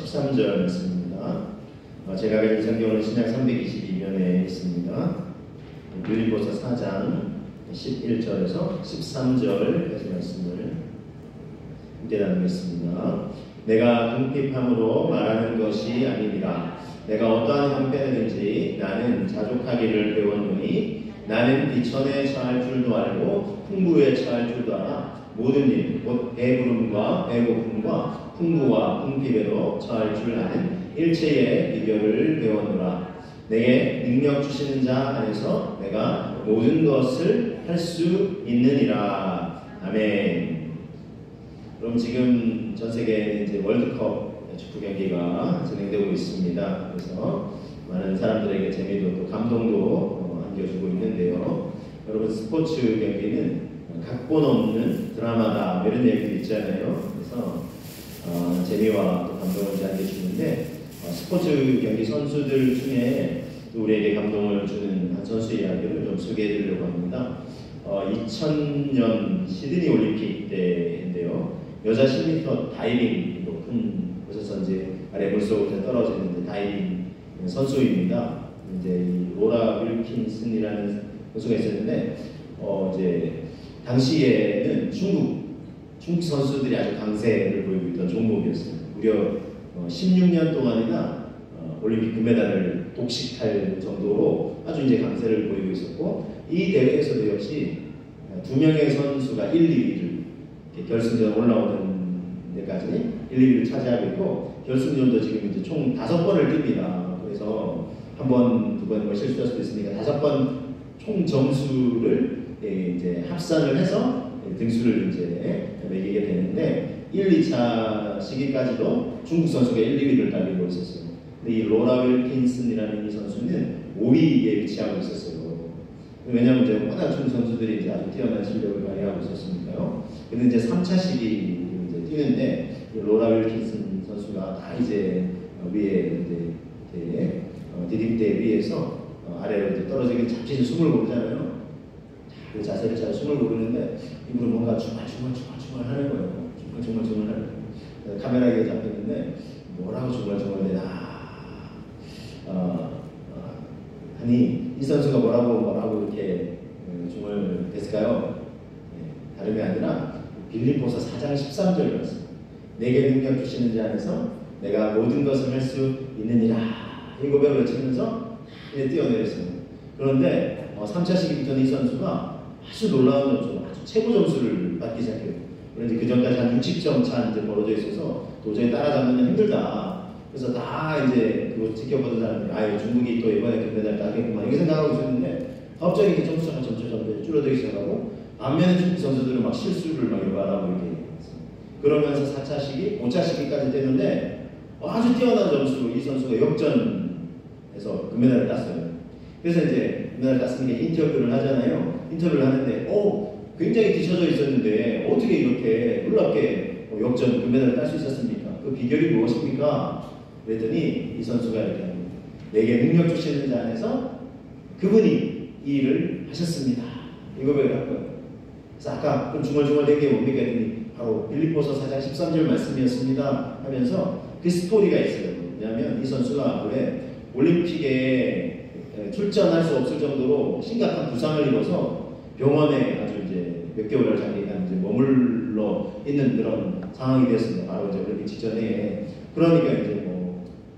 13절 말씀입니다. 제가 가진 성경은 신약 322면에 있습니다. 빌립보서 4장 11절에서 13절까지 말씀을 함께 나누겠습니다. 내가 궁핍함으로 말하는 것이 아니니라. 내가 어떠한 형편이든지 나는 자족하기를 배웠노니 나는 비천에 처할 줄도 알고 풍부에 처할 줄도 알아. 모든 일, 곧 배부름과 배고픔과 풍부와 궁핍에도 처할 줄 아는 일체의 비결을 배웠노라. 내게 능력 주시는 자 안에서 내가 모든 것을 할 수 있느니라. 아멘. 그럼 지금 전 세계에 이제 월드컵 축구 경기가 진행되고 있습니다. 그래서 많은 사람들에게 재미도 또 감동도 안겨주고 있는데요. 여러분, 스포츠 경기는 각본 없는 드라마다 이런 얘기도 있잖아요. 그래서 재미와 또 감동을 안겨주는데 스포츠 경기 선수들 중에 우리에게 감동을 주는 한 선수 이야기를 좀 소개해 드리려고 합니다. 2000년 시드니 올림픽 때인데요. 여자 10m 다이빙 높은 곳에서 이제 아래 물속으로 떨어지는 다이빙 선수입니다. 이제 이 로라 윌킨슨이라는 선수가 있었는데 이제 당시에는 중국 선수들이 아주 강세를 보이고 있던 종목이었어요. 무려 16년 동안이나 올림픽 금메달을 독식할 정도로 아주 이제 강세를 보이고 있었고, 이 대회에서도 역시 2명의 선수가 1, 2위를 결승전 올라오는 데까지 1, 2위를 차지하고 있고, 결승전도 지금 이제 총 5번을 뜁니다. 그래서 한 번, 두 번 실수할 수도 있으니까 5번 총 점수를 이제 합산을 해서 등수를 이제 매기게 되는데, 1, 2차 시기까지도 중국 선수가 1, 2위를 달리고 있었어요. 근데 이 로라 윌킨슨이라는 이 선수는 5위에 위치하고 있었어요. 왜냐하면 이제 워낙 중국 선수들이 이제 아주 뛰어난 실력을 발휘하고 있었으니까요. 근데 이제 3차 시기를 이제 뛰는데, 로라 윌킨슨 선수가 다 이제 위에 이제 디딤대 위에서 아래로 이제 떨어지게 잡지 숨을 고르잖아요. 그 자세를 잘 숨을 고르는데 입으로 뭔가 중얼중얼 하는 거예요. 중얼중얼 하는 거예요. 카메라에 잡혔는데 뭐라고 중얼중얼대나 하니, 이 선수가 뭐라고 이렇게 중얼댔을까요? 다름이 아니라 빌립보서 4장 13절 말씀. 내게 능력 주시는 자 안에서 내가 모든 것을 할 수 있느니라. 이 고백을 외치면서 뛰어내렸습니다. 그런데 3차 시기부터는 이 선수가 아주 놀라운 점수, 아주 최고 점수를 받기 시작해요. 그런데 그 전까지 한 60점 차 이제 벌어져 있어서 도저히 따라잡는 힘들다. 그래서 다 이제 그거 지켜보던 사람들이 아유, 중국이 또 이번에 금메달 따겠구만 이렇게 생각하고 있었는데, 갑자기 이렇게 점수가 점점 줄어들기 시작하고, 반면에 중국 선수들은 막 실수를 막 말하고 이렇게 했어요. 그러면서 4차 시기, 5차 시기까지 되는데 아주 뛰어난 점수로 이 선수가 역전해서 금메달을 땄어요. 그래서 이제 금메달을 땄으니까 인터뷰를 하잖아요. 인터뷰를 하는데 굉장히 뒤쳐져 있었는데 어떻게 이렇게 놀랍게 역전 금메달을 딸 수 있었습니까? 그 비결이 무엇입니까? 그랬더니 이 선수가 이렇게 합니다. 내게 능력 주시는 자 안에서 그분이 이 일을 하셨습니다. 이 고백을 한 거예요. 그래서 아까 좀 중얼중얼 게 뭡니까 했더니 바로 빌립보서 4장 13절 말씀이었습니다 하면서 그 스토리가 있어요. 왜냐하면 이 선수가 원래 올림픽에 출전할 수 없을 정도로 심각한 부상을 입어서 병원에 아주 이제 몇 개월을 장기간 이제 머물러 있는 그런 상황이 됐습니다. 바로 이제 올림픽 직전에. 그러니까 이제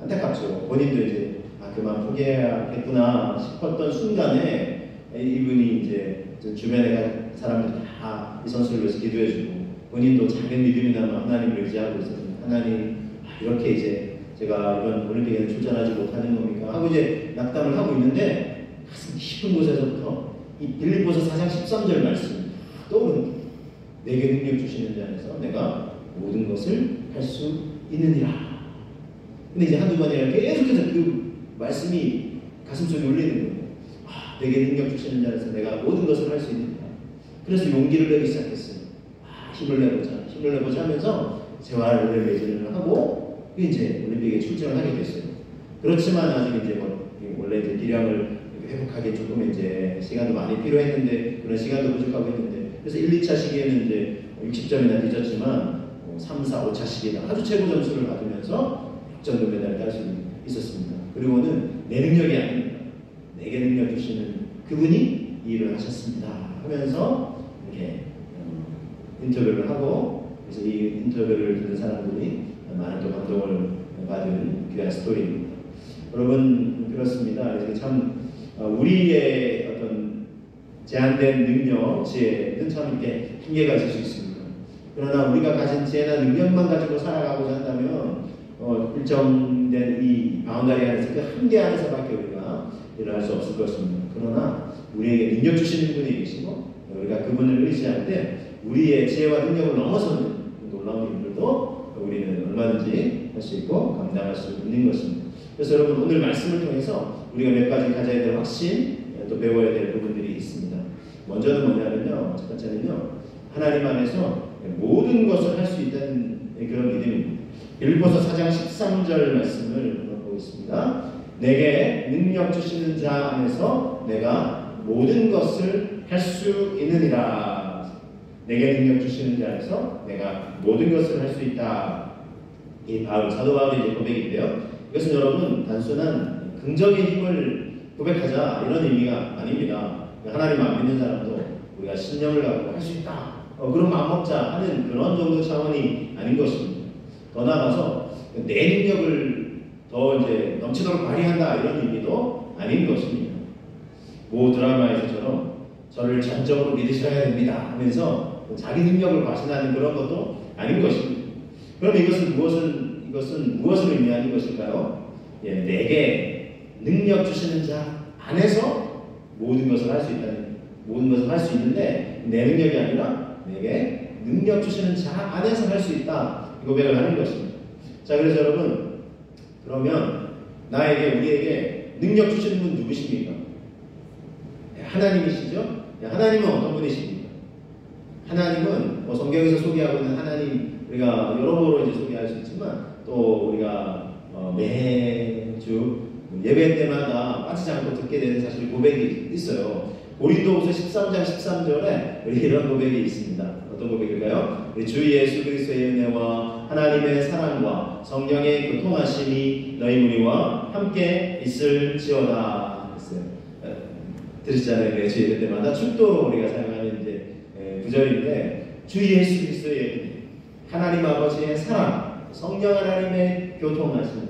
안타깝죠. 본인도 이제 그만 포기해야겠구나 싶었던 순간에 이분이 이제 주변에 간 사람들이 다 이 선수를 위해서 기도해주고, 본인도 작은 믿음이나마 하나님을 의지하고 있었는데, 하나님 이렇게 이제 제가 이번 올림픽에는 출전하지 못하는 겁니까? 하고 이제 낙담을 하고 있는데, 가슴 깊은 곳에서부터 이 빌립보서 4장 13절 말씀이 떠오르는 거예요. 내게 능력 주시는 자 안에서 내가 모든 것을 할 수 있느니라. 근데 이제 한두 번이나 계속해서 그 말씀이 가슴속에 울리는 거예요. 내게 능력 주시는 자 안에서 내가 모든 것을 할 수 있느니라. 그래서 용기를 내기 시작했어요. 힘을 내보자 하면서 재활을 매진을 하고 이제 올림픽에 출전을 하게 됐어요. 그렇지만 아직 이제 원래 이제 기량을 회복하기 조금 이제 시간도 많이 필요했는데, 그런 시간도 부족하고 했는데, 그래서 1, 2차 시기에는 이제 60점이나 뒤졌지만 3, 4, 5차 시기에 아주 최고 점수를 받으면서 국정금메달을 딸 수 있었습니다. 그리고는 내 능력이 아닙니다. 내게 능력 주시는 그분이 이 일을 하셨습니다 하면서 이렇게 인터뷰를 하고, 그래서 이 인터뷰를 듣는 사람들이 많은 또 감동을 받은 귀한 스토리입니다. 여러분, 그렇습니다. 그래서 참 우리의 어떤 제한된 능력, 지혜는 참 이렇게 한계가 있을 수 있습니다. 그러나 우리가 가진 지혜나 능력만 가지고 살아가고자 한다면 일정된 이 바운다리 안에서, 그 한계 안에서밖에 우리가 일을 할 수 없을 것입니다. 그러나 우리에게 능력 주시는 분이 계시고, 우리가 그분을 의지할 때 우리의 지혜와 능력을 넘어서는 놀라운 일들도 우리는 얼마든지 할 수 있고 감당할 수 있는 것입니다. 그래서 여러분, 오늘 말씀을 통해서 우리가 몇 가지 가져야 될 확신, 또 배워야 될 부분들이 있습니다. 먼저는 뭐냐면요, 첫 번째는요, 하나님 안에서 모든 것을 할 수 있다는 그런 믿음입니다. 빌립보서 4장 13절 말씀을 보겠습니다. 내게 능력 주시는 자 안에서 내가 모든 것을 할 수 있느니라. 내게 능력 주시는 자 안에서 내가 모든 것을 할 수 있다. 이 사도 바울의 이제 고백인데요. 이것은 여러분 단순한 긍정의 힘을 고백하자 이런 의미가 아닙니다. 하나님 안 믿는 사람도 우리가 신념을 갖고 할 수 있다, 그런 마음 먹자 하는 그런 정도 차원이 아닌 것입니다. 더 나아가서 내 능력을 더 이제 넘치도록 발휘한다 이런 의미도 아닌 것입니다. 모 드라마에서처럼 저를 전적으로 믿으셔야 됩니다 하면서 자기 능력을 과신하는 그런 것도 아닌 것입니다. 그럼 이것은 무엇을 의미하는 것일까요? 예, 내게 능력 주시는 자 안에서 모든 것을 할 수 있다는, 모든 것을 할 수 있는데 내 능력이 아니라 내게 능력 주시는 자 안에서 할 수 있다, 이 고백을 하는 것입니다. 자, 그래서 여러분, 그러면 우리에게 능력 주시는 분 누구십니까? 하나님이시죠? 하나님은 어떤 분이십니까? 하나님은 성경에서 소개하고 있는 하나님, 우리가 여러모로 이제 소개할 수 있지만 또 우리가 매주 예배 때마다 빠지지 않고 듣게 되는 사실 고백이 있어요. 고린도후서 13장 13절에 이런 고백이 있습니다. 어떤 고백일까요? 주 예수 그리스도의 은혜와 하나님의 사랑과 성령의 교통하심이 너희 무리와 함께 있을지어다 했어요. 들으시잖아요. 주 예배 때마다 축도로 우리가 사용하는 이제 구절인데, 주 예수 그리스도의 은혜, 하나님 아버지의 사랑, 성령 하나님의 교통하심,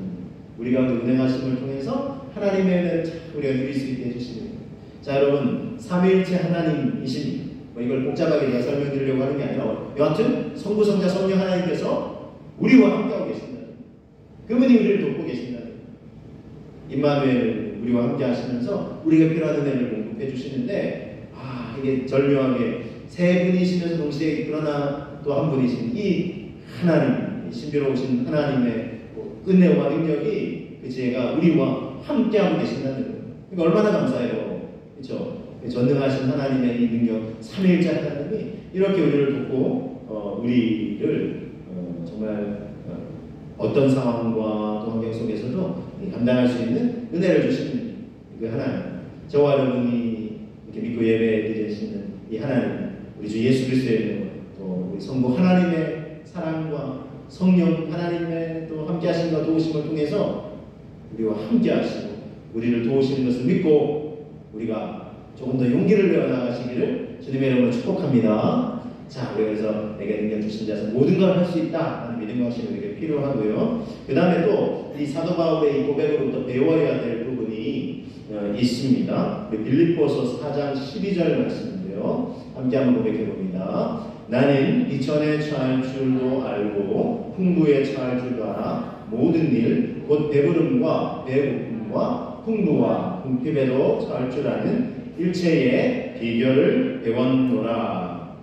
우리가 운행하심을 통해서 하나님의 은혜를 우리가 누릴 수 있게 해주시는 거예요. 자, 여러분, 삼위일체 하나님이십니다. 이걸 복잡하게 제가 설명드리려고 하는 게 아니라, 여하튼 성부, 성자, 성령 하나님께서 우리와 함께하고 계신다. 그분이 우리를 돕고 계신다. 임마누엘, 우리와 함께 하시면서 우리가 필요한 은혜를 공급해 주시는데, 이게 절묘하게 세 분이시면서 동시에 그러나 또 한 분이신 이 하나님, 신비로우신 하나님의 은혜와 능력이, 그 지혜가 우리와 함께하고 계신다는 거예요. 그러니까 얼마나 감사해요. 그렇죠? 전능하신 하나님의 이 능력, 삼위일체 하나님이 이렇게 우리를 돕고 우리를 정말 어떤 상황과 또 환경 속에서도 감당할 수 있는 은혜를 주시는 그 하나님, 저와 여러분이 이렇게 믿고 예배 드리시는 이 하나님, 우리 주 예수 그리스도의 은혜, 또 우리 성부 하나님의 사랑과 성령 하나님의 또 함께하심과 도우심을 통해서 우리와 함께하시고 우리를 도우시는 것을 믿고 우리가 조금 더 용기를 내어 나가시기를 주님의 이름으로 축복합니다. 자, 그래서 내게 능력 주신 자에서 모든 걸 할 수 있다 하는 믿음과 확신이 우리에게 필요하고요. 그 다음에 또 이 사도 바울의 이 고백으로부터 배워야 될 부분이 있습니다. 빌립보서 4장 12절 말씀인데요. 함께 한번 고백해 봅니다. 나는 비천에 처할 줄도 알고 풍부에 처할 줄도 알아 모든 일 곧 배부름과 배고픔과 풍부와 궁핍에도 처할 줄 아는 일체의 비결을 배웠노라.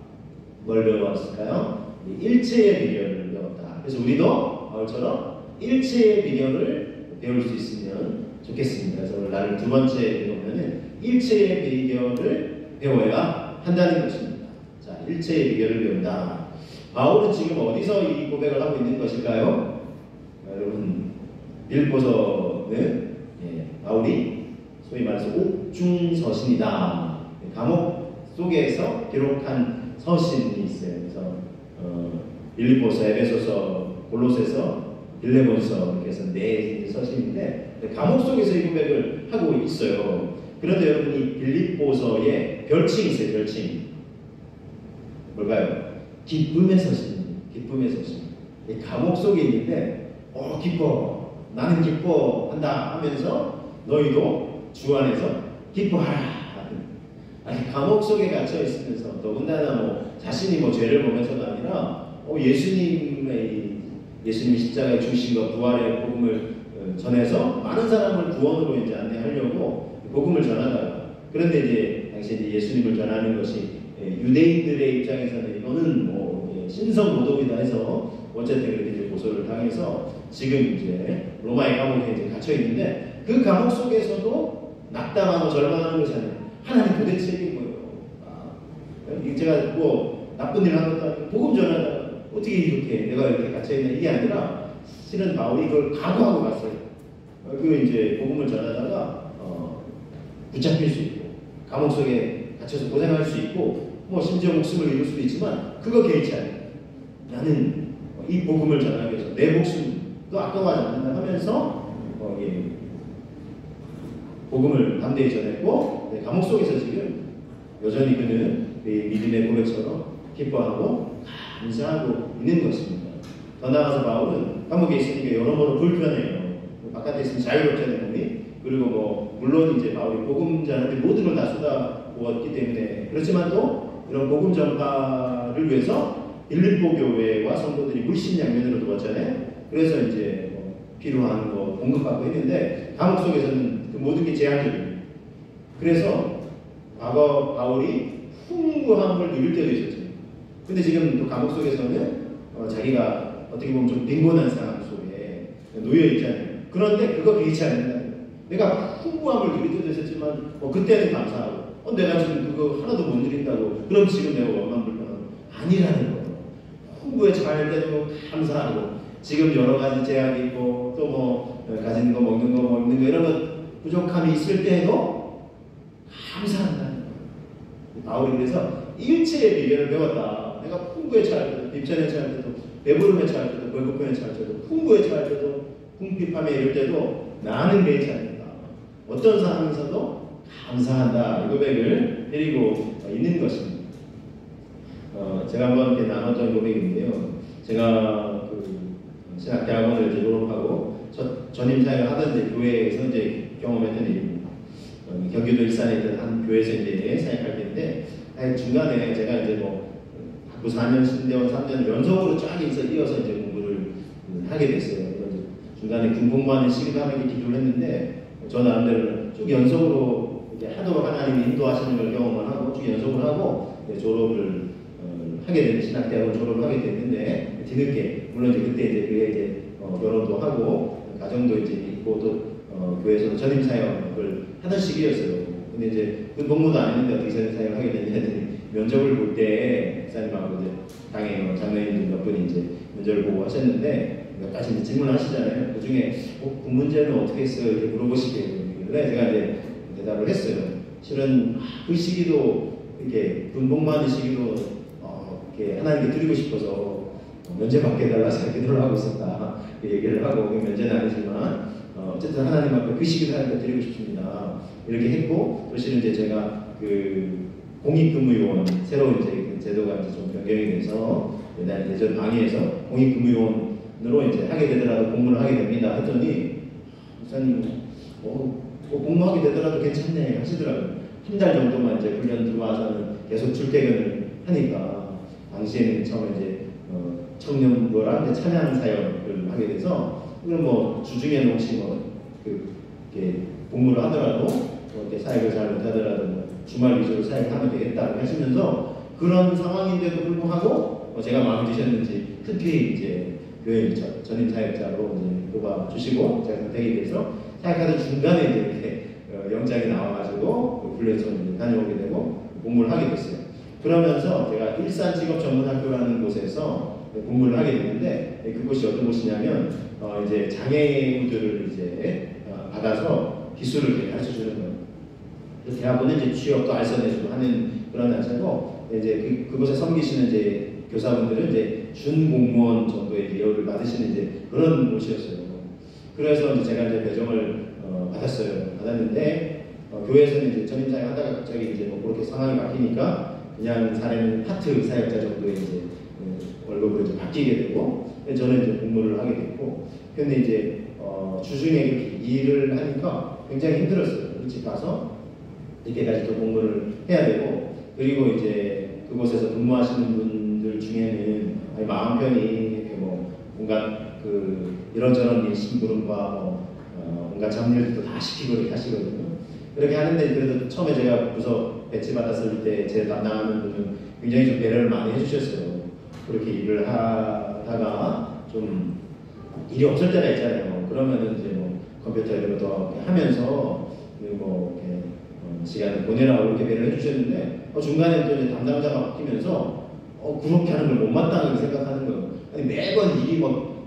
뭘 배웠을까요? 일체의 비결을 배웠다. 그래서 우리도 바울처럼 일체의 비결을 배울 수 있으면 좋겠습니다. 그래서 오늘 나를 두 번째 보면은 일체의 비결을 배워야 한다는 것입니다. 자, 일체의 비결을 배운다. 바울은 지금 어디서 이 고백을 하고 있는 것일까요? 여러분, 빌립보서는 바울이 소위 말해서 옥중서신이다. 감옥 속에서 기록한 서신이 있어요. 그래서 빌립보서, 에베소서, 골로새서, 빌레몬서 이렇게 해서 네 서신인데 감옥 속에서 이 고백을 하고 있어요. 그런데 여러분이 빌립보서에 별칭이 있어요. 별칭 뭘까요? 기쁨의 서신입니다. 기쁨의 서신. 감옥 속에 있는데 기뻐 나는 기뻐한다 하면서 너희도 주 안에서 기뻐하라. 아니 감옥 속에 갇혀 있으면서 더군다나 뭐 자신이 뭐 죄를 보면서가 아니라 예수님이 십자가에 주신 것 부활의 복음을 전해서 많은 사람을 구원으로 이제 안내하려고 복음을 전하다가 그런데 이제 당시 이제 예수님을 전하는 것이 유대인들의 입장에서는 이거는 뭐 신성 모독이다 해서 어쨌든 그렇게 이제 고소를 당해서 지금 이제 로마의 감옥에 이제 갇혀 있는데 그 감옥 속에서도 낙담하고 절망하는 것이 아니라 하나님 도대체 이게 뭐예요? 제가 뭐 나쁜 일을 한 것도 아니고 복음 전하다가 어떻게 이렇게 내가 이렇게 갇혀있냐 이게 아니라 실은 바울이 이걸 각오하고 갔어요. 그 이제 복음을 전하다가 붙잡힐 수 있고 감옥 속에 갇혀서 고생할 수 있고 뭐 심지어 목숨을 잃을 수도 있지만 그거 개의치 않아요. 나는 이 복음을 전하기 위해서 내 목숨도 아까워하지 않는다 하면서 복음을 담대히 전했고 감옥 속에서 지금 여전히 그는 믿음의 고백처럼 기뻐하고 감사하고 있는 것입니다. 더 나아가서 바울은 감옥에 있으니까 여러모로 불편해요. 바깥에 있으면 자유롭잖아요, 몸이. 그리고 뭐 물론 이제 바울이 복음 전하는데 모든 걸 다 쏟아부었기 때문에 그렇지만 또 이런 복음 전파를 위해서 빌립보 교회와 성도들이 물심양면으로 도왔잖아요. 그래서 이제 필요한 거 공급받고 했는데 감옥 속에서는 그 모든 게 제한적이에요. 그래서 과거 바울이 풍부함을 누릴 때도 있었죠. 근데 지금 또 감옥 속에서는 자기가 어떻게 보면 좀 빈곤한 상황 속에 놓여 있잖아요. 그런데 그거 개의치 않는다. 내가 풍부함을 누릴 때도 있었지만 그때는 감사하고 내가 지금 그거 하나도 못 누린다고 그럼 지금 내가 원망불평하고 아니라는 거예요. 풍부에 처할 때도 감사하고 지금 여러 가지 제약이 있고 또 뭐 가진 거 먹는 거 이런 거 부족함이 있을 때도 감사한다는 거예요. 바울이 그래서 일체의 비결을 배웠다. 내가 풍부에 처할 때도 빈천에 처할 때도 배부름에 처할 때도 배고픔에 처할 때도 풍부에 처할 때도 궁핍함에 이럴 때도 나는 개의치 않는다. 어떤 상황에서도 감사한다. 이 고백을 드리고 있는 것입니다. 제가 한번 이렇게 나눴던 고백인데요. 제가 신학대학원을 이제 졸업하고 전임 사역을 하던 이제 교회에서 이제 경험했던 일입니다. 경기도 일산에 있던 한 교회에서 이제 사역할 때인데 중간에 제가 이제 학부 4년, 신대원 3년 연속으로 쫙 이어서 이제 공부를 하게 됐어요. 중간에 군복무하는 시기도 하는 게 기도를 했는데 저 나름대로는 쭉 연속으로 이제 하도 하나님이 인도하시는 걸 경험을 하고 쭉 연속을 하고 졸업을 하게 되는 신학대학원 졸업을 하게 됐는데 뒤늦게 물론 이제 그때 이제 그게 이제 결혼도 하고 가정도 이제 있고 또 교회에서도 전임 사역을 하던 시기였어요. 근데 이제 그 복무도 안 했는데 어떻게 전임 사역을 하게 됐냐더니 면접을 볼 때 목사님하고 이제 당에 장로님들 몇 분이 이제 면접을 보고 하셨는데 몇 가지 이제 질문하시잖아요. 그 중에 군문제는 어떻게 했어요? 이렇게 물어보시길래 제가 이제 대답을 했어요. 실은 그 시기도 이렇게 군복무하는 시기도 이렇게 하나님께 드리고 싶어서 면제 받게 해달라서 기도를 하고 있었다. 그 얘기를 하고 면제는 아니지만 어쨌든 하나님 앞에 그 시기도 하나님께 드리고 싶습니다. 이렇게 했고 또 실은 이제 제가 그 공익근무요원 새로운 이제 제도가 이제 좀 변경이 돼서 예전 방위에서 공익근무요원으로 이제 하게 되더라도 공부를 하게 됩니다. 했더니 목사님 공부하게 되더라도 괜찮네 하시더라고요. 한 달 정도만 이제 훈련 들어와서는 계속 출퇴근을 하니까 당시에는 처음에 이제 청년부랑 찬양 사역을 하게 돼서 그럼 주중에는 혹시 이렇게 복무를 하더라도 이렇게 사역을 잘 못하더라도 주말 위주로 사역하면 되겠다고 하시면서 그런 상황인데도 불구하고 제가 마음에 드셨는지 특히 이제 교회 전임 사역자로 이제 뽑아 주시고 제가 선택이 돼서 사역하던 중간에 이제 이렇게 영장이 나와가지고 훈련소 다녀오게 되고 공부를 하게 됐어요. 그러면서 제가 일산직업전문학교라는 곳에서 공부를 하게 됐는데 그곳이 어떤 곳이냐면 이제 장애우들을 이제 받아서 기술을 가르쳐 주는 거예요. 그래서 대학원은 이제 취업도 알선해주고 하는 그런 단체고 이제 그곳에 섬기시는 이제 교사분들은 이제 준 공무원 정도의 대우를 받으시는 이제 그런 곳이었어요. 그래서 이제 제가 이제 배정을 받았어요. 받았는데 교회에서는 이제 전임사역 하다가 갑자기 이제 뭐 그렇게 상황이 바뀌니까 그냥 사례는 파트 사역자 정도의 이제 월급으로 이제 바뀌게 되고, 저는 이제 공무를 하게 됐고, 근데 이제 주중에 이렇게 일을 하니까 굉장히 힘들었어요. 일찍 가서 늦게까지 또 공부를 해야 되고, 그리고 이제 그곳에서 근무하시는 분들 중에는 마음 편히 이렇게 뭐 뭔가 그 이런저런 일 심부름과 뭔가 잡일도 다 시키고 이렇게 하시거든요. 그렇게 하는데 그래도 처음에 제가 부서 배치 받았을 때 제 담당하는 분은 굉장히 좀 배려를 많이 해주셨어요. 그렇게 일을 하다가 좀 일이 없을 때가 있잖아요. 그러면은 이제 뭐 컴퓨터 이런 것도 하면서 뭐 이렇게 시간을 보내라고 이렇게 배려를 해주셨는데 중간에 또 이제 담당자가 바뀌면서 그렇게 하는 걸 못마땅하게 생각하는 거예요. 아니, 매번 일이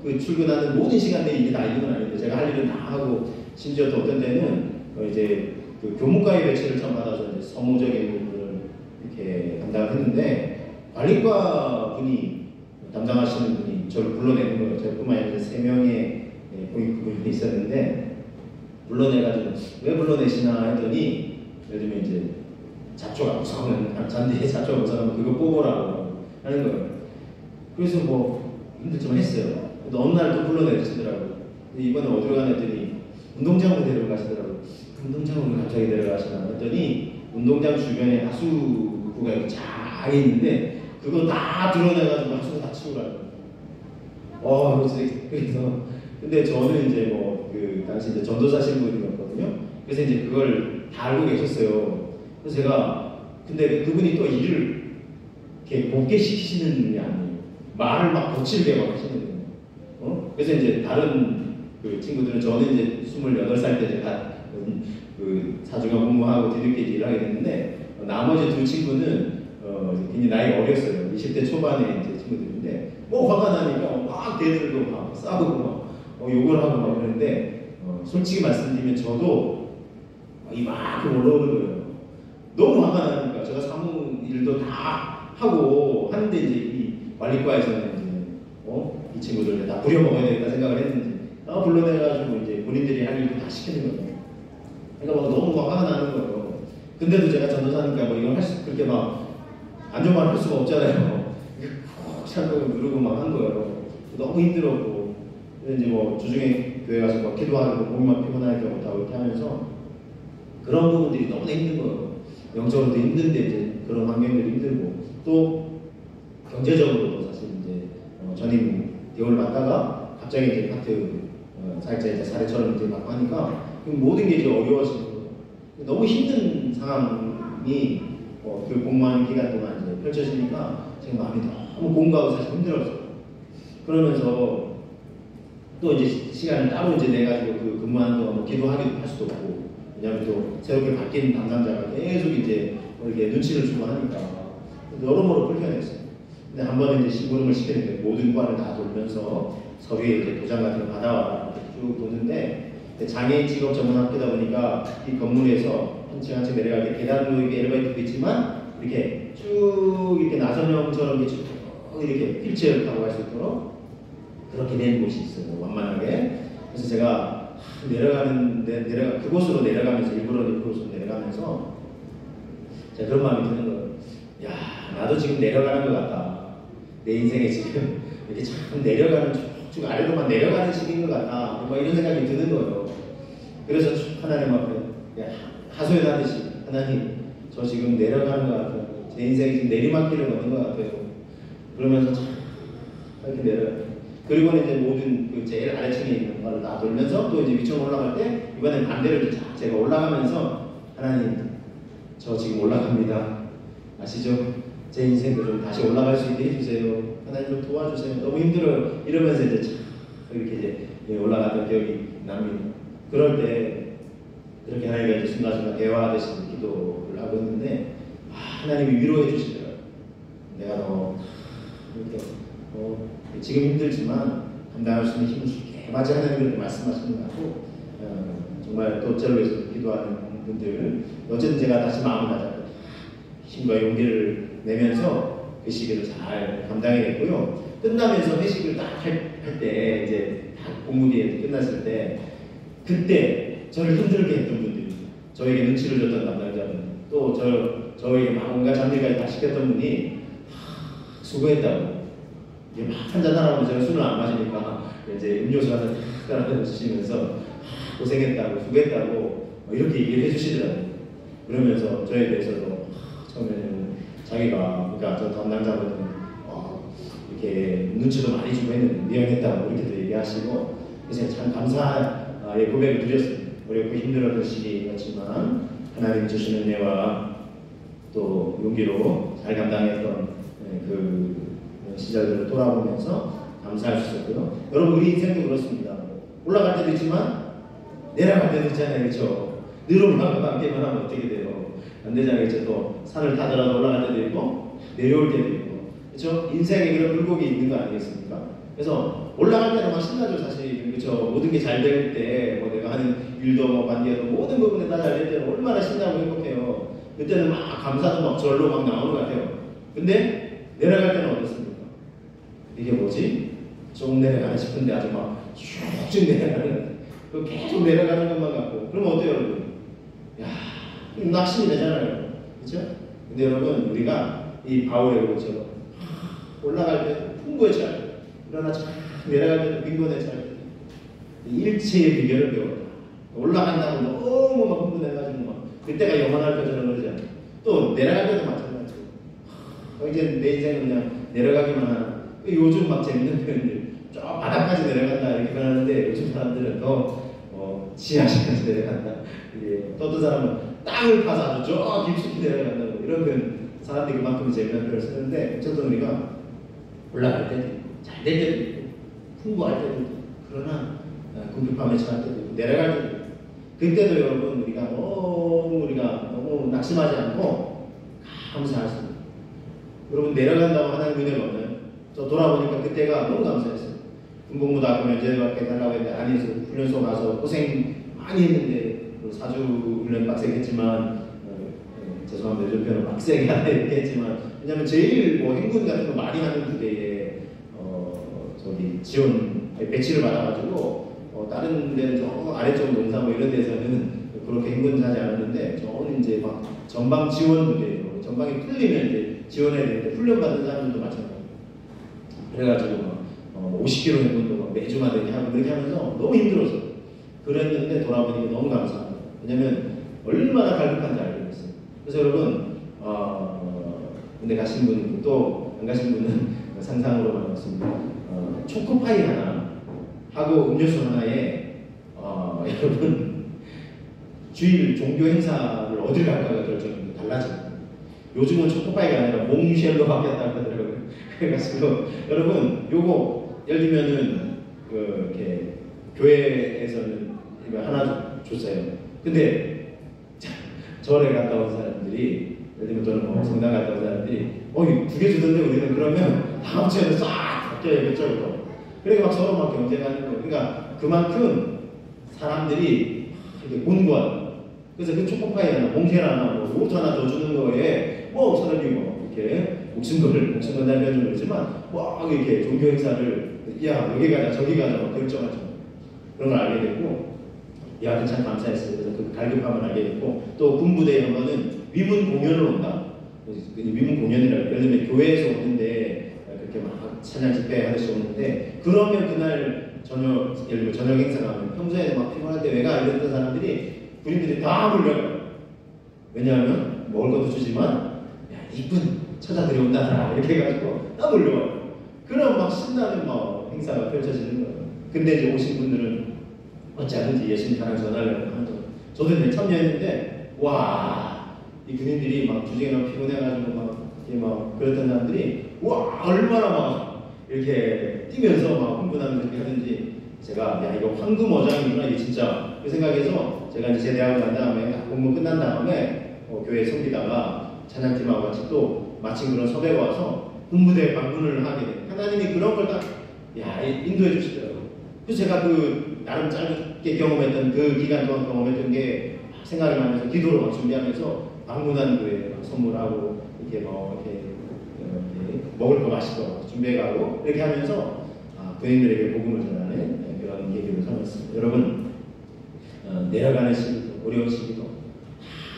그 출근하는 모든 시간 내에 일이 다 있는 건 아닌데 제가 할 일은 다 하고, 심지어 또 어떤 때는 이제 그 교무과의 배치를 처음 받아서 이제 서무적인 부분을 이렇게 담당을 했는데, 관리과 분이 담당하시는 분이 저를 불러내는 거예요. 저뿐만 아니라 3명의 고위급분이 있었는데 불러내가지고 왜 불러내시나 했더니, 예를 들면 이제 잡초가 무서우면 잔디에 잡초가 무서우면 그거 뽑으라고 하는 거예요. 그래서 뭐 힘들지만 했어요. 어느 날 또 불러내시더라고요. 이번에 어디로 가나 했더니 운동장으로 데려가시더라고요. 운동장으로 갑자기 데려가시나 했더니 운동장 주변에 하수구가 이렇게 쫙 있는데 그거 다 드러내가지고 하수구 다 치우라고. 그래서 근데 저는 이제 뭐 그 당시 이제 전도사 신분이었거든요. 그래서 이제 그걸 다 알고 계셨어요. 그래서 제가 근데 그분이 또 일을 이렇게 곱게 시키시는 분이 아니에요. 말을 막 거칠게 막 하시는 거예요. 그래서 이제 다른 그 친구들은, 저는 이제 28살 때 제가 그 사중간 공부하고 뒤늦게 일을 하게 됐는데, 나머지 2 친구는 굉장히 나이가 어렸어요. 20대 초반에 이제 친구들인데, 뭐 화가 나니까 막 걔들도 막 싸우고 막 욕을 하고 막 그러는데, 솔직히 말씀드리면 저도 이만큼 올라오는 거예요. 너무 화가 나니까. 제가 사무 일도 다 하고 하는데 이제 이 관리과에서는 이제 이 친구들 다 부려먹어야 되겠다 생각을 했는지 불러내가지고 이제 본인들이 할 일도 다 시키는 거예요. 그러니까 막 너무 화가 나는 거예요. 근데도 제가 전도사니까 뭐 이걸 그렇게 막 안 좋은 말 할 수가 없잖아요. 푹 참고 누르고 막 한 거예요. 너무 힘들었고, 이제 뭐 주중에 교회 가서 막 기도하고 몸만 피곤하니까 못하고 이렇게 하면서 그런 부분들이 너무 힘든 거예요. 영적으로도 힘든데 이제 그런 환경들이 힘들고, 또 경제적으로도 사실 이제 전임 대우를 받다가 갑자기 이제 파트 사역자 이제 사례처럼 이제 막 하니까 모든 게 이제 어려워지는 거예요. 너무 힘든 상황이 그 공무하는 기간 동안 이제 펼쳐지니까 제 마음이 너무 공부하고 사실 힘들었어요. 그러면서 또 이제 시간을 따로 이제 내가지고 그 근무하는 동안 뭐 기도하기도 할 수도 없고, 왜냐하면 또 새롭게 바뀐 담당자가 계속 이제 이렇게 눈치를 주고 하니까 여러모로 불편했어요. 근데 한 번은 이제 심부름을 시키는데 모든 과를 다 돌면서 서류에 이제 도장 같은 거 받아와라 쭉 도는데, 장애인 직업 전문 학교다 보니까 이 건물에서 한 층 한 층 내려갈 때 계단도 이렇게 엘리베이터도 있지만 이렇게 쭉 이렇게 나선형처럼 이렇게 쭉 이렇게 휠체어를 타고 갈 수 있도록 그렇게 된 곳이 있어요. 완만하게. 그래서 제가 그곳으로 내려가면서, 일부러 그곳으로 내려가면서 제가 그런 마음이 드는 거예요. 야, 나도 지금 내려가는 것 같다. 내 인생에 지금 이렇게 참 내려가는, 쭉 아래로만 내려가는 시기인 것 같다. 뭐 이런 생각이 드는 거예요. 그래서 하나님 앞에 하소연하듯이, 하나님, 저 지금 내려가는 것 같아요. 제 인생이 지금 내리막길을 걷는 것 같아요. 그러면서 참 이렇게 내려가요. 그리고는 이제 모든 그 제일 아래층에 있는 거를 다 돌면서 또 이제 위층 올라갈 때 이번엔 반대로 제가 올라가면서, 하나님, 저 지금 올라갑니다. 아시죠? 제 인생도 좀 다시 올라갈 수 있게 해주세요. 하나님 좀 도와주세요. 너무 힘들어요. 이러면서 이제 참 이렇게 이제 올라갔던 기억이 납니다. 그럴 때 그렇게 하나님과 이제 순간순간 대화하듯이 기도를 하고 있는데, 하나님이 위로해 주시더라고요. 내가 너 이렇게 지금 힘들지만 감당할 수 있는 힘을 줄게. 마치 하나님이 말씀하시는 것 같고, 정말 또 저를 위해서 기도하는 분들, 어쨌든 제가 다시 마음을 다잡고 힘과 용기를 내면서 그 시기를 잘 감당해냈고요. 끝나면서 회식을 딱 할 때 이제 다 공무기에 끝났을 때 그때 저를 힘들게 했던 분들이 저에게 눈치를 줬던 담당자분 또 저에게 막 온갖 장비까지 다 시켰던 분이 수고했다고 이게 막 한잔하라고 제가 술을 안 마시니까 이제 음료수 하나 탁 주시면서 고생했다고 수고했다고 이렇게 얘기를 해주시더라고요. 그러면서 저에 대해서도 처음에는 자기가 그러니까 저 담당자분은 이렇게 눈치도 많이 주고 했는데 미안했다고 이렇게도 얘기하시고 그래서 참 감사의 고백을 드렸습니다. 어렵고 힘들었던 시기였지만 하나님 주시는 은혜와 또 용기로 잘 감당했던 그 시절들을 돌아보면서 감사할 수 있었고요. 여러분 우리 인생도 그렇습니다. 올라갈 때도 있지만 내려갈 때도 있잖아요. 그렇죠? 늘 올라가기만 하면 어떻게 돼요? 안 되잖아요. 그렇죠? 또 산을 타더라도 올라갈 때도 있고 내려올 때도 있고 그렇죠? 인생에 그런 굴곡이 있는 거 아니겠습니까? 그래서 올라갈 때는 막 신나죠. 사실 그렇죠? 모든 게 잘 될 때 뭐 내가 하는 일도 뭐 관계도 모든 부분에 다 잘 될 때는 얼마나 신나고 행복해요. 그때는 막 감사도 막 절로 막 나오는 것 같아요. 근데 내려갈 때는 어떻습니까? 이게 뭐지? 조금 내려가나 싶은데 아주 막 쭉 내려가는 계속 내려가는 것만 같고 그러면 어때요 여러분? 야 낙심이 되잖아요. 그렇죠? 근데 여러분 우리가 이 바울의 것처럼 올라갈 때 풍부에 차요. 그러나 참 내려갈 때는 빈곤에 차요. 일체의 비결을 배워라. 올라간다고 너무 막 흥분해가지고 막 그때가 영원할 거처럼 그러지 않아요. 또 내려갈 때도 마찬가지고 이제 내 인생은 그냥 내려가기만 하는 요즘 막 재밌는 표현들 저 바닥까지 내려간다 이렇게 표현하는데 요즘 사람들은 더 지하실까지 내려간다. 또 어떤 사람은 땅을 파서 아주 저 깊숙이 내려간다고 이런 표현 사람들이 그만큼 재미난 표현을 쓰는데 어쨌든 우리가 올라갈 때도 있고 잘 될 때도 있고 풍부할 때도 있고 그러나 궁핍함에 처할 때도 있고 내려갈 때도 있고 그때도 여러분 우리가 너무 낙심하지 않고 감사할 수 있는 여러분 내려간다고 하나님 은혜가 없나요? 저 돌아보니까 그때가 너무 감사했어요. 군복무다 그러면 면제받게 달라고 했는데 아니 훈련소 가서 고생 많이 했는데 사주 훈련 빡세게 했지만 죄송합니다. 요즘 표현은 빡세게 하네 이렇게 했지만 왜냐면 제일 뭐 행군 같은 거 많이 하는 부대에 저기 지원 배치를 받아가지고 다른 데는 저 아래쪽 논산 뭐 이런 데서는 그렇게 행군하지 않았는데 저는 이제 막 전방 지원 부대예요. 전방이 풀리면 이제 지원해야 되는데 훈련 받는 사람들도 마찬가지예요. 그래가지고 50km 행군도 막 매주마다 이렇게 하고 그렇게 하면서 너무 힘들었어요. 그랬는데 돌아보니까 너무 감사합니다. 왜냐면 얼마나 갈급한지 알고 있어요. 그래서 여러분 근데 가신 분 또 안 가신 분은 상상으로 만났습니다. 초코파이 하나 하고 음료수 하나에 여러분 주일 종교 행사를 어딜 갈까가 결정이 달라집니다. 요즘은 초코파이가 아니라 몽쉘로 바뀌었다고 하더라고요. 그래가지고 여러분 요거 예를 들면은 이렇게 교회에서는 이거 하나 줬어요. 근데 절에 갔다 온 사람들이 예를 들면 저는 뭐 성당 갔다 온 사람들이 두 개 주던데 우리는 그러면 다음 주에는 싹 바뀌어야 그쪽으로. 그러니까 막 서로 막 경쟁하는 거예요. 그러니까 그만큼 사람들이 이렇게 곤고한. 그래서 그 초코파이 하나, 몽쉘 하나, 뭐 요트 하나 더 주는 거에 뭐 사람들이 뭐 이렇게 목숨 걸다는 표현은 그렇지만 막 이렇게 종교 행사를 야 여기 가자 저기 가자 막 결정하죠. 그런 걸 알게 됐고 야 참 감사했어요. 그래서 그 갈급함을 알게 됐고 또 군부대에 한 번은 위문 공연을 온다. 위문 공연이라고 예를 들면 교회에서 오는데 그렇게 막 찬양 집회 하듯이 오는데 그러면 그날 저녁 예를 들면 저녁 행사가 하면 평소에 막 피곤할 때 외가 이랬던 사람들이 군인들이 다 몰려요. 왜냐하면 먹을 것도 주지만 야 이쁜 처자들이 온다더라 이렇게 해가지고 다 몰려와요. 그럼 막 신나는 막 행사가 펼쳐지는 거예요. 근데 이제 오신 분들은 어찌하든지 예수님 사랑 전하려고 하는 거예요. 저도 이제 참여했는데 와 이 군인들이 막 주중에 막 피곤해가지고 막 그랬던 사람들이 와 얼마나 막 이렇게 뛰면서 막 흥분하면서 이렇게 하든지 제가 야 이거 황금 어장이구나 이게 진짜 그 생각해서 제가 이제 제대하고 난 다음에 공부 끝난 다음에 교회 섬기다가 찬양팀하고 같이 또 마침 그런 섭외가 와서 군부대 방문을 하게 돼요. 하나님이 그런 걸 딱 인도해 주시더라고요. 그래서 제가 그 나름 짧게 경험했던 그 기간 동안 경험했던 게 생각이 나면서 기도로 막 준비하면서 방문한 교회에 선물하고 이렇게 뭐 이렇게 먹을 거 마실 거 준비해가고 이렇게 하면서 군인들에게 복음을 전하는 그런 계기로 삼았습니다. 여러분 내려가는 시기도 어려운 시기도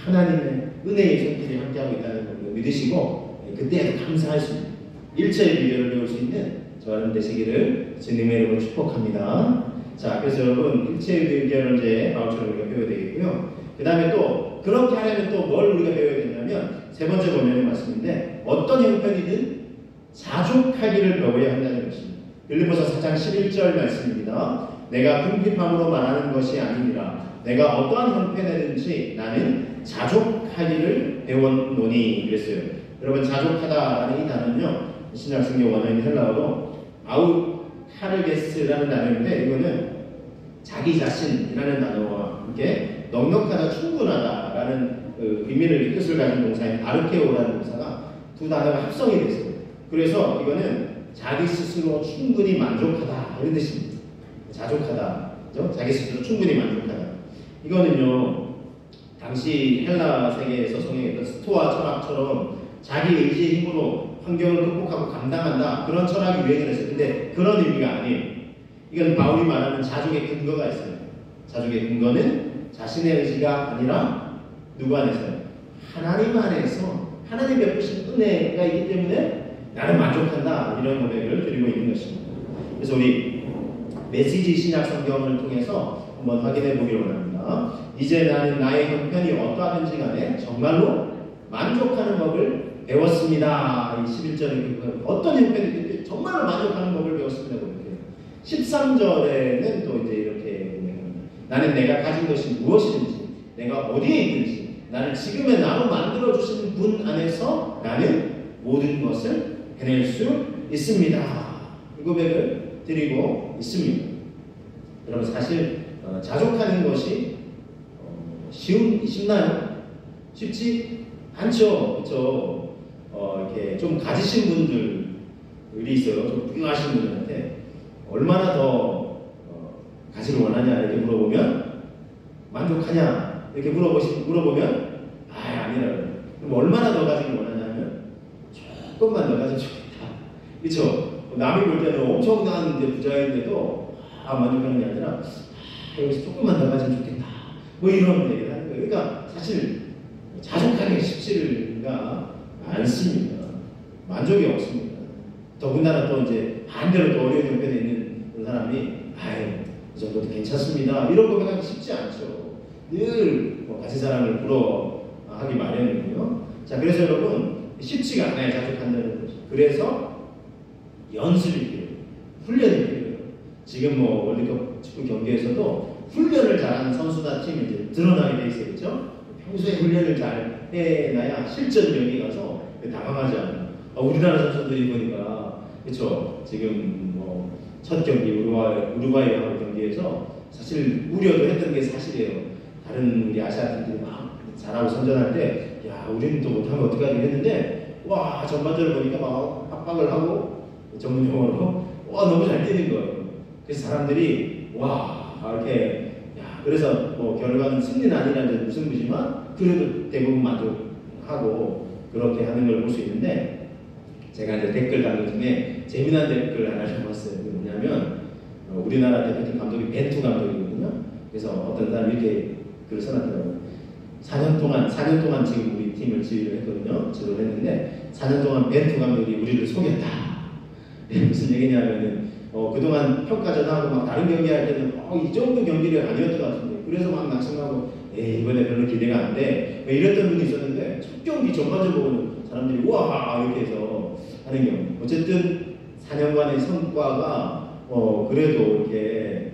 하나님의 은혜의 손길이 함께하고 있다는 걸 믿으시고 그때에도 감사하십니다. 일체의 비결을 배울 수 있는 저는 되시기를 주님의 이름으로 축복합니다. 자, 그래서 여러분 일체의 비결을 이제 바울처럼 우리가 배워야 되겠고요. 그 다음에 또 그렇게 하려면 또 뭘 우리가 배워야 되냐면 세 번째 본문의 말씀인데 어떤 형편이든 자족하기를 배워야 한다는 것입니다. 빌립보서 4장 11절 말씀입니다. 내가 궁핍함으로 말하는 것이 아니니라. 내가 어떠한 형편이든지 나는 자족하기를 배웠노니 그랬어요. 여러분 자족하다라는 이 단어는요. 신약성경 원어인 헬라어로 아우타르게스라는 단어인데 이거는 자기 자신이라는 단어와 함께 넉넉하다 충분하다라는 의미를 뜻을 가진 동사인 아르케오라는 동사가 두 단어가 합성이 됐어요. 그래서 이거는 자기 스스로 충분히 만족하다 이런 뜻입니다. 자족하다, 그죠? 자기 스스로 충분히 만족하다. 이거는요 당시 헬라 세계에서 성행했던 스토아 철학처럼 자기 의지의 힘으로 환경을 극복하고 감당한다 그런 철학이 유행을 했어요. 근데 그런 의미가 아니에요. 이건 바울이 말하는 자족의 근거가 있어요. 자족의 근거는 자신의 의지가 아니라 누구 안에서요? 하나님 안에서 하나님 베푸신 은혜가 있기 때문에 나는 만족한다 이런 고백을 드리고 있는 것입니다. 그래서 우리 메시지 신약 성경을 통해서 한번 확인해 보기를 원합니다. 이제 나는 나의 형편이 어떠하든지 간에 정말로 만족하는 법을 배웠습니다. 이 11절에 어떤 형편이든지 정말로 만족하는 법을 배웠습니다. 13절에는 또 이제 이렇게 나는 내가 가진 것이 무엇이든지 내가 어디에 있든지 나는 지금의 나로 만들어주시는 분 안에서 나는 모든 것을 해낼 수 있습니다. 이 고백을 드리고 있습니다. 여러분 사실 자족하는 것이 쉽나요? 쉽지 않죠. 그렇죠? 이렇게 좀 가지신 분들이 있어요. 좀 부유하신 분들한테 얼마나 더 가지를 원하냐 이렇게 물어보면 만족하냐 이렇게 물어보면 아니라 그럼 얼마나 더 가지를 원하냐면 조금만 더 가지면 좋겠다. 그렇죠? 남이 볼 때는 엄청난 부자인데도 만족하는 게 아니라 여기서 조금만 더 가지면 좋겠다. 뭐 이런 얘기를 하는 거예요. 그러니까 사실 자족하기가 쉽지가 않습니다. 만족이 없습니다. 더군다나 또 이제 반대로 또 어려운 형편에 있는 사람이 이 정도도 괜찮습니다. 이런 고백하기 쉽지 않죠. 늘 가진 사람을 부러워하기 마련이고요. 자, 그래서 여러분 쉽지가 않아요. 자족한다는 것이. 그래서 연습이 필요해요. 훈련이 필요해요. 지금 월드컵 축구 경기에서도 훈련을 잘하는 선수나 팀이 이제 드러나게 돼 있어요. 그렇죠? 평소에 훈련을 잘 해놔야 실전 경기 가서 당황하지 않아요. 우리나라 선수들이 보니까 그렇죠. 지금 첫 경기 우루과이하고 경기에서 사실 우려도 했던 게 사실이에요. 다른 우리 아시아 팀들이 막 잘하고 선전할 때, 야 우리는 또 못하면 어떡하지 했는데, 와 전반전을 보니까 막 압박을 하고 전문 용어로 너무 잘 뛰는 거예요. 그래서 사람들이 이렇게 그래서 결과는 승리는 아니라는 무승부지만 그래도 대부분 만족하고 그렇게 하는 걸 볼 수 있는데, 제가 이제 댓글 달린 중에 재미난 댓글 하나 좀 봤어요. 뭐냐면 우리나라 대표팀 감독이 벤투 감독이거든요. 그래서 어떤 사람이 이렇게 글을 써놨더라고요. 4년 동안 지금 우리 팀을 지휘를 했거든요. 지도를 했는데 4년 동안 벤투 감독이 우리를 속였다. 무슨 얘기냐면은 그동안 평가전하고 막 다른 경기할 때는 이 정도 경기를 아니었던 것 같은데 그래서 막 낙심하고 이번에 별로 기대가 안 돼. 이랬던 분이 있었는데 첫 경기 전반전 보고는 사람들이 우와 이렇게 해서 하는 경우. 어쨌든 4년간의 성과가 그래도 이렇게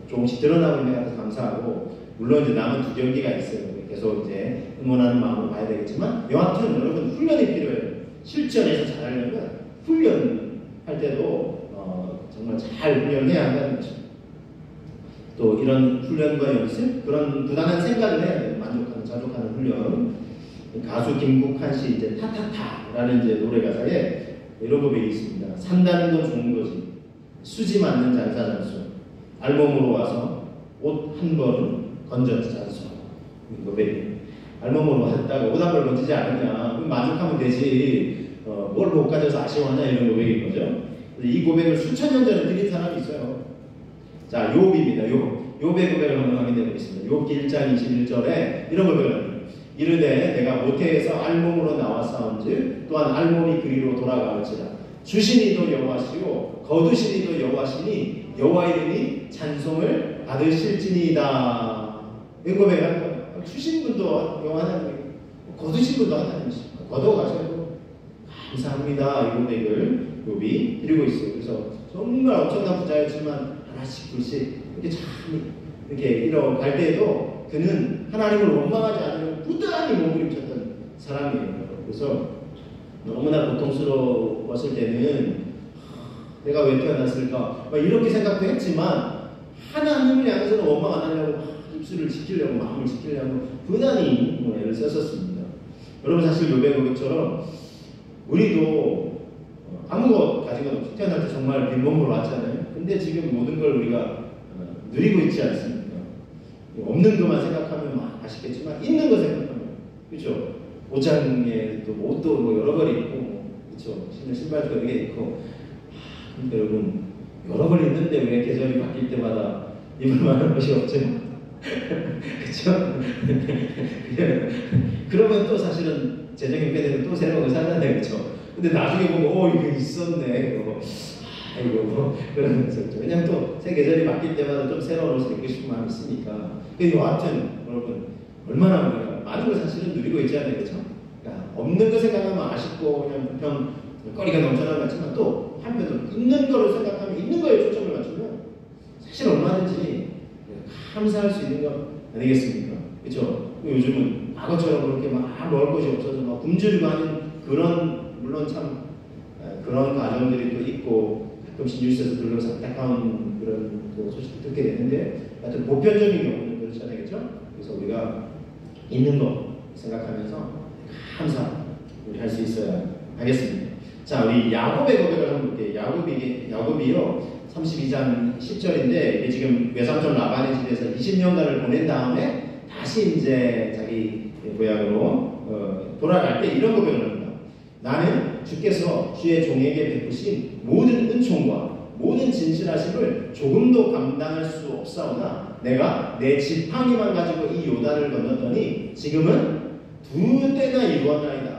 조금씩 드러나고 있는 것 같아서 감사하고, 물론 이제 남은 2경기가 있어요. 계속 이제 응원하는 마음으로 봐야 되겠지만 여하튼 여러분 훈련이 필요해요. 실전에서 잘하려면 훈련할 때도 정말 잘 훈련해야 한다는 거죠. 또 이런 훈련과 연습, 그런 부단한 생각을 해야 돼요. 만족하는, 자족하는 훈련. 가수 김국한 씨 이제 타타타라는 이제 노래 가사에 이런 고백이 있습니다. 산다는 건 좋은 거지. 수지 맞는 장사장수. 알몸으로 와서 옷 한 벌은 건졌지 장수. 고백이. 알몸으로 왔다고 옷 한 벌 건지지 않느냐. 그럼 만족하면 되지. 뭘 못 가져서 아쉬워하냐 이런 고백인 거죠. 이 고백을 수천 년 전에 드린 사람이 있어요. 자, 욥입니다. 욥의 고백을 한번 확인해 보겠습니다. 욥기 1장 21절에 이런 고백을 합니다. 이르되 내가 모태에서 알몸으로 나왔사온즉 또한 알몸이 그리로 돌아가올지라. 주신 이도 여호와시요 거두신 이도 여호와시니 여호와 이름이 찬송을 받으실지니이다. 이 고백을 하는 거예요. 주신 분도 여호와 하나님, 거두신 분도 하나님이시고 거두어가셔도 감사합니다. 이 고백을 욥이 드리고 있어요. 그래서 정말 엄청난 부자였지만 하나씩 둘씩 이렇게 참 이렇게 이뤄갈 때에도 그는 하나님을 원망하지 않으면 부단히 몸부림쳤던 사람이에요. 그래서 너무나 고통스러웠을 때는 내가 왜 태어났을까 이렇게 생각도 했지만 하나님을 향해서는 원망 안 하려고 입술을 지키려고 마음을 지키려고 부단히 애를 썼었습니다. 여러분 사실 욥의 고백처럼 우리도 아무것 가진 것 없이 태어날 때 정말 빈몸으로 왔잖아요. 근데 지금 모든 걸 우리가 누리고 있지 않습니까? 없는 것만 생각하면 막 아쉽겠지만 있는 거 생각하면 그렇죠. 옷장에 또 옷도 뭐 여러 벌 있고 그렇죠. 신는 신발도 여러 개 있고 근데 여러분 여러 벌 있는데 왜 계절이 바뀔 때마다 입을 만한 것이 없죠? 그렇죠? 그러면 또 사실은 재정이 빼되면 또 새로운 거 사잖아요. 그렇죠? 근데 나중에 보면 이거 있었네. 이거 뭐 그러면서 왜냐면 또 새 계절이 바뀔 때마다 좀 새로운 옷을 입고 싶은 마음이 있으니까. 근데 여하튼 여러분 얼마나 우리가 많은 걸 사실은 누리고 있잖아요. 그렇죠? 그러니까 없는 거 생각하면 아쉽고 그냥 불평거리가 넘쳐나는 것 같지만 또 한편으로 있는 거를 생각하면 있는 거에 초점을 맞추면 사실 얼마든지 감사할 수 있는 거 아니겠습니까? 그렇죠? 요즘은 과거처럼 그렇게 막 먹을 것이 없어서 막 굶주리고 하는 그런 물론 참 그런 과정들이 또 있고 가끔씩 뉴스에서 들려서 안타까운 그런 소식을 듣게 되는데 하여튼 보편적인 경우는 그렇지 않겠죠? 그래서 우리가 있는 거 생각하면서 감사 우리 할 수 있어야 하겠습니다. 자, 우리 야곱의 고백을 한번 볼게요. 야곱이요 32장 10절인데 지금 외삼촌 라반의 집에서 20년간을 보낸 다음에 다시 이제 자기 고향으로 돌아갈 때 이런 고백을 합니다. 나는 주께서 주의 종에게 베푸신 모든 은총과 모든 진실하심을 조금도 감당할 수 없사오나 내가 내 지팡이만 가지고 이 요단을 건넜더니 지금은 2때나 이루었나이다.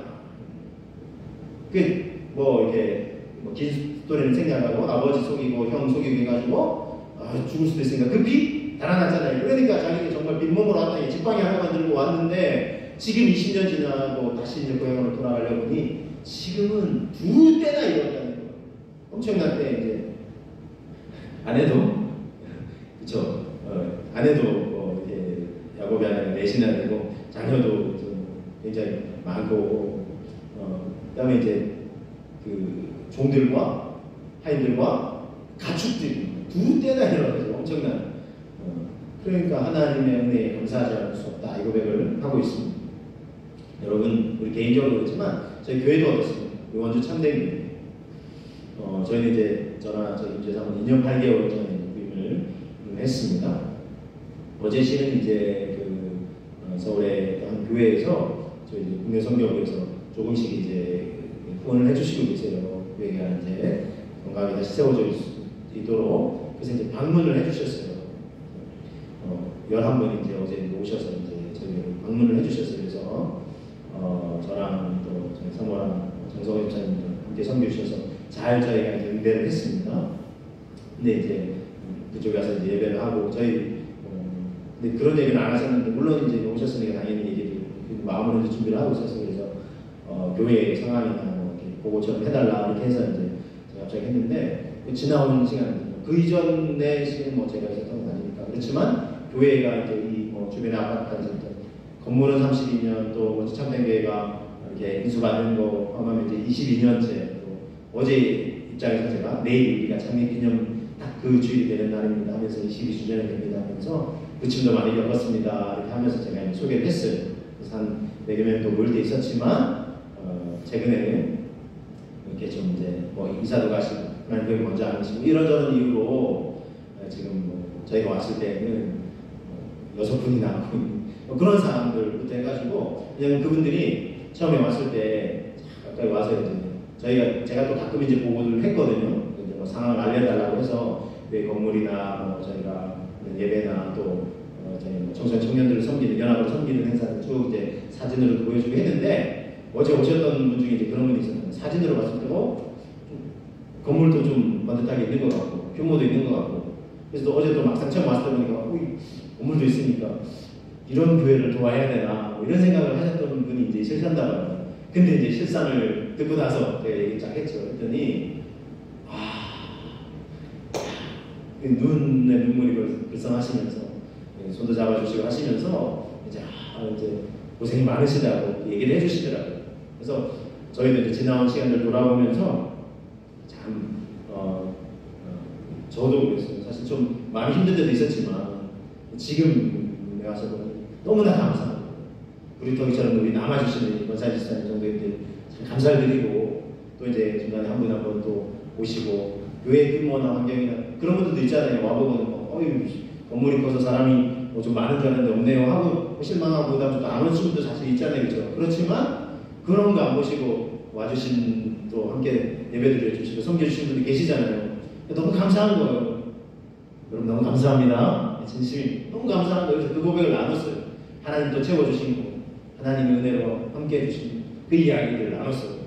이렇게 긴 스토리는 생략하고 아버지 속이고 형 속이고 해가지고 죽을 수도 있으니까 급히 달아났잖아요. 그러니까 자기가 정말 빈몸으로 왔다 지팡이 하나만 들고 왔는데 지금 20년 지나고 다시 이제 고향으로 돌아가려고 보니 지금은 2때나 이뤘다는 거예요. 엄청난 때 이제 아내도 그렇죠. 아내도 이제 야곱이 아내가 넷이나 되고 자녀도 좀 굉장히 많고 그다음에 이제 그 종들과 하인들과 가축들이 2때나 일어나서 엄청난 그러니까 하나님의 은혜에 감사하지 않을 수 없다 이 고백을 하고 있습니다. 여러분 우리 개인적으로 그렇지만 저희 교회도 어떻습니까? 원주 참된 교회 저희는 이제 저나 저희 임재사는 2년 8개월 전에 부임을 했습니다. 어제 씨는 이제 서울의 한 교회에서 저희 국내 선교부에서 조금씩 이제 후원을 해주시고 계세요. 교회가 이제 건강하게 다시 세워져 있도록 그래서 이제 방문을 해주셨어요. 11분 이제 어제 오셔서 이제 저희를 방문을 해주셨어요. 그래서 저랑 또 저희 사모랑 정성호 집사님도 함께 섬겨주셔서 잘 저희가 이제 응대를 했습니다. 근데 이제 그쪽에 가서 이제 예배를 하고 저희 근데 그런 얘기는 안 하셨는데 물론 이제 오셨으니까 당연히 얘기를 마음으로 이제 준비를 하고 있었어요. 그래서 교회 상황이나 뭐 이렇게 보고처럼 해달라 이렇게 해서 이제 제가 갑자기 했는데 지나오는 시간 그 이전의 시간 뭐 제가 있었던 건 아니니까 그렇지만 교회가 이제 이 뭐 주변에 아파트까지 건물은 32년 또 원주 참된교회가 이렇게 인수받은 거 포함하면 이제 22년째 또 어제 입장에서 제가 내일 우리가 창립기념 딱 그 주일이 되는 날입니다 하면서 22주년이 됩니다 하면서 부침도 많이 겪었습니다 이렇게 하면서 제가 이제 소개를 했어요. 그래서 한 4개 명도 모일 때 있었지만 최근에는 이렇게 좀 이제 뭐 이사도 가시고 하나님 교회 먼저 안 하시고 이런저런 이유로 지금 뭐 저희가 왔을 때는 6분이 남고 그런 사람들부터 해가지고 그냥 그분들이 처음에 왔을 때 가까이 와서 이제 제가 또 가끔 이제 보고를 했거든요. 뭐 상황을 알려달라고 해서 왜 건물이나 뭐 저희가 예배나 또 저희 뭐 청년들을 섬기는 연합을 섬기는 행사를 쭉 이제 사진으로 보여주고 했는데 어제 오셨던 분 중에 이제 그런 분이 있었는데 사진으로 봤을 때 건물도 좀 번듯하게 있는 것 같고 규모도 있는 것 같고 그래서 또 어제 또 막상 처음 왔을 때 보니까 건물도 있으니까 이런 교회를 도와야 되나 뭐 이런 생각을 하셨던 분이 이제 실산다고요. 근데 이제 실상을 듣고 나서 제가 얘기 쫙 했죠. 했더니 눈에 눈물이 글썽하시면서 손도 잡아주시고 하시면서 이제 고생이 많으시다고 얘기를 해주시더라고요. 그래서 저희도 이제 지나온 시간들 돌아보면서 참 저도 그랬어요. 사실 좀 많이 힘든 때도 있었지만 지금 와서 보니 너무나 감사합니다. 우리 덕이처럼 우리 남아주시는 권사 집사님 정도인데 참 감사를 드리고 또 이제 중간에 한 분 한 분 또 오시고 교회 규모나 환경이나 그런 분들도 있잖아요. 와보고는 건물이 커서 사람이 좀 많은 줄 알았는데 없네요 하고 실망하고 그다음 또 안 오신 분도 사실 있잖아요. 그렇죠? 그렇지만 그런 거 안 보시고 와주신 또 함께 예배드려 주시고 섬겨주신 분들 계시잖아요. 너무 감사한 거예요. 여러분 너무 감사합니다. 진심이 너무 감사한 거예요. 그래서 그 고백을 나눴어요. 하나님 또 채워주신 거 하나님의 은혜로 함께 해주신 그 이야기들을 나눴어요.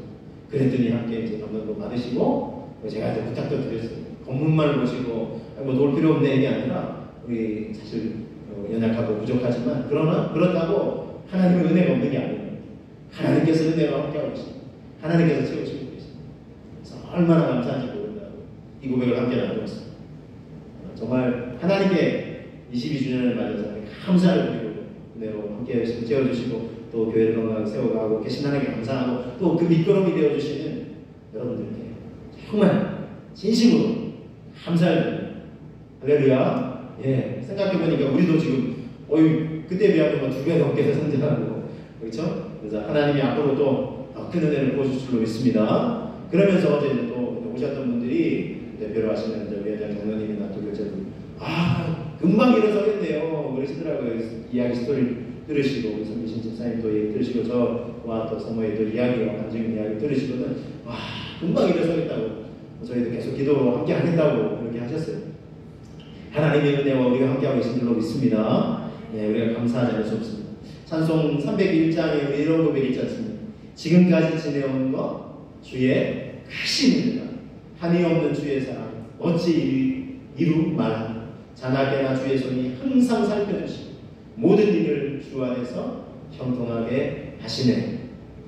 그랬더니 함께 이제 감동도 받으시고 제가 이제 부탁도 드렸어요. 건물만 보시고 뭐 도울 필요 없네 이게 아니라 우리 사실 연약하고 부족하지만 그렇다고 하나님의 은혜가 없는 게 아니에요. 하나님께서 은혜와 함께하고 계십니다. 하나님께서 채우시고 계십니다. 그래서 얼마나 감사한지 모른다고 이 고백을 함께 나누었어요. 정말 하나님께 22주년을 맞아서 감사를 드리고 은혜로 함께 채워주시고 또 교회를 건강하게 세워가고 계신 하나님께 감사하고 또 그 밑거름이 되어주시는 여러분들께 정말 진심으로 감사를 드립니다. 할렐루야. 예, 생각해보니까 우리도 지금 그때 비하면 2배 넘게 성장하고 그렇죠? 그래서 하나님이 앞으로 또 큰 은혜를 부어주실 줄로 믿습니다. 그러면서 어제 또 오셨던 분들이 대표로 하시는 위원장 장로님이나 또 교체들 금방 일어서겠네요 그러시더라고요. 이야기 스토리 들으시고 우리 선미신 집사님 또 얘기 들으시고 저와 또 사모의 또 이야기와 간증 이야기 들으시고는 금방 일어서겠다고 저희도 계속 기도 함께 하겠다고 그렇게 하셨어요. 하나님의 은혜와 우리가 함께하고 계신 줄로 믿습니다. 네, 우리가 감사하지 않을 수 없습니다. 찬송 301장에 이런 고백이 있지 않습니까? 지금까지 지내온 것 주의 크신 은혜가 한이 없는 주의 사랑 어찌 이루 말하나 자나깨나 주의 손이 항상 살펴주시고 모든 일을 주 안에서 형통하게 하시네.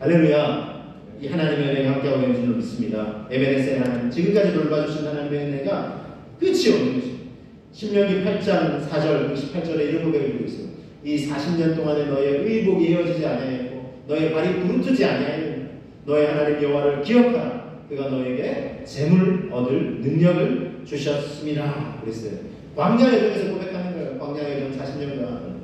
할렐루야. 이 하나님의 은혜가 함께하고 있는 줄로 믿습니다. 에베네셀 하나님 지금까지 돌봐주신 하나님의 은혜가 끝이 없는 것입니다. 신명기 8장 4절 68절에 이런 고백을 드리고 있어요. 이 40년 동안에 너의 의복이 헤어지지 아니하였고 너의 발이 부르트지 아니하였느냐. 너의 하나님 여호와를 기억하라. 그가 너에게 재물 얻을 능력을 주셨습니다. 그랬어요. 광야여정에서 고백하는 거예요. 광야여정 40년간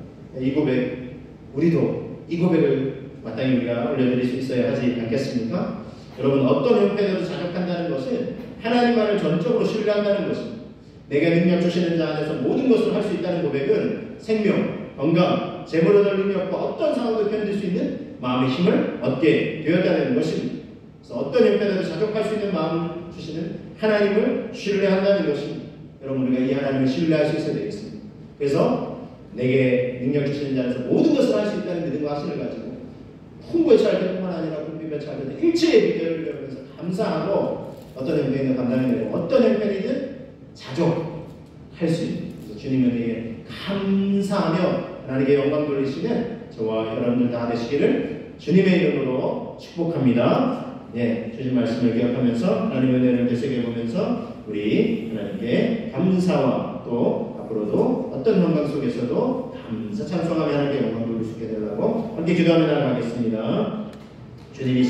이 고백 우리도 이 고백을 마땅히 우리가 올려드릴 수 있어야 하지 않겠습니까? 여러분 어떤 형편에도 자족한다는 것은 하나님만을 전적으로 신뢰한다는 것입니다. 내게 능력 주시는 자 안에서 모든 것을 할 수 있다는 고백은 생명, 건강, 재물 얻을 능력과 어떤 상황도 견딜 수 있는 마음의 힘을 얻게 되었다는 것입니다. 그래서 어떤 형편에도 자족할 수 있는 마음을 주시는 하나님을 신뢰한다는 것입니다. 여러분 우리가 이 하나님을 신뢰할 수 있어야 되겠습니다. 그래서 내게 능력 주시는 자 안에서 모든 것을 할 수 있다는 믿음과 확신을 가지고 풍부에 처할 때뿐만 아니라 궁핍에 처할 때도 일체의 비결을 배우면서 감사하고 어떤 형편이든 감당해내고 어떤 형편이든 자족할 수 있는 주님에게 감사하며 하나님께 영광 돌리시는 저와 여러분들 다 되시기를 주님의 이름으로 축복합니다. 예, 주신 말씀을 기억하면서 하나님의 은혜를 되새겨보면서 우리 하나님께 감사와 또 앞으로도 어떤 환경 속에서도 감사 찬송하며 하나님께 영광 돌릴 수 있게 되려고 함께 기도하며 나아가겠습니다. 주님이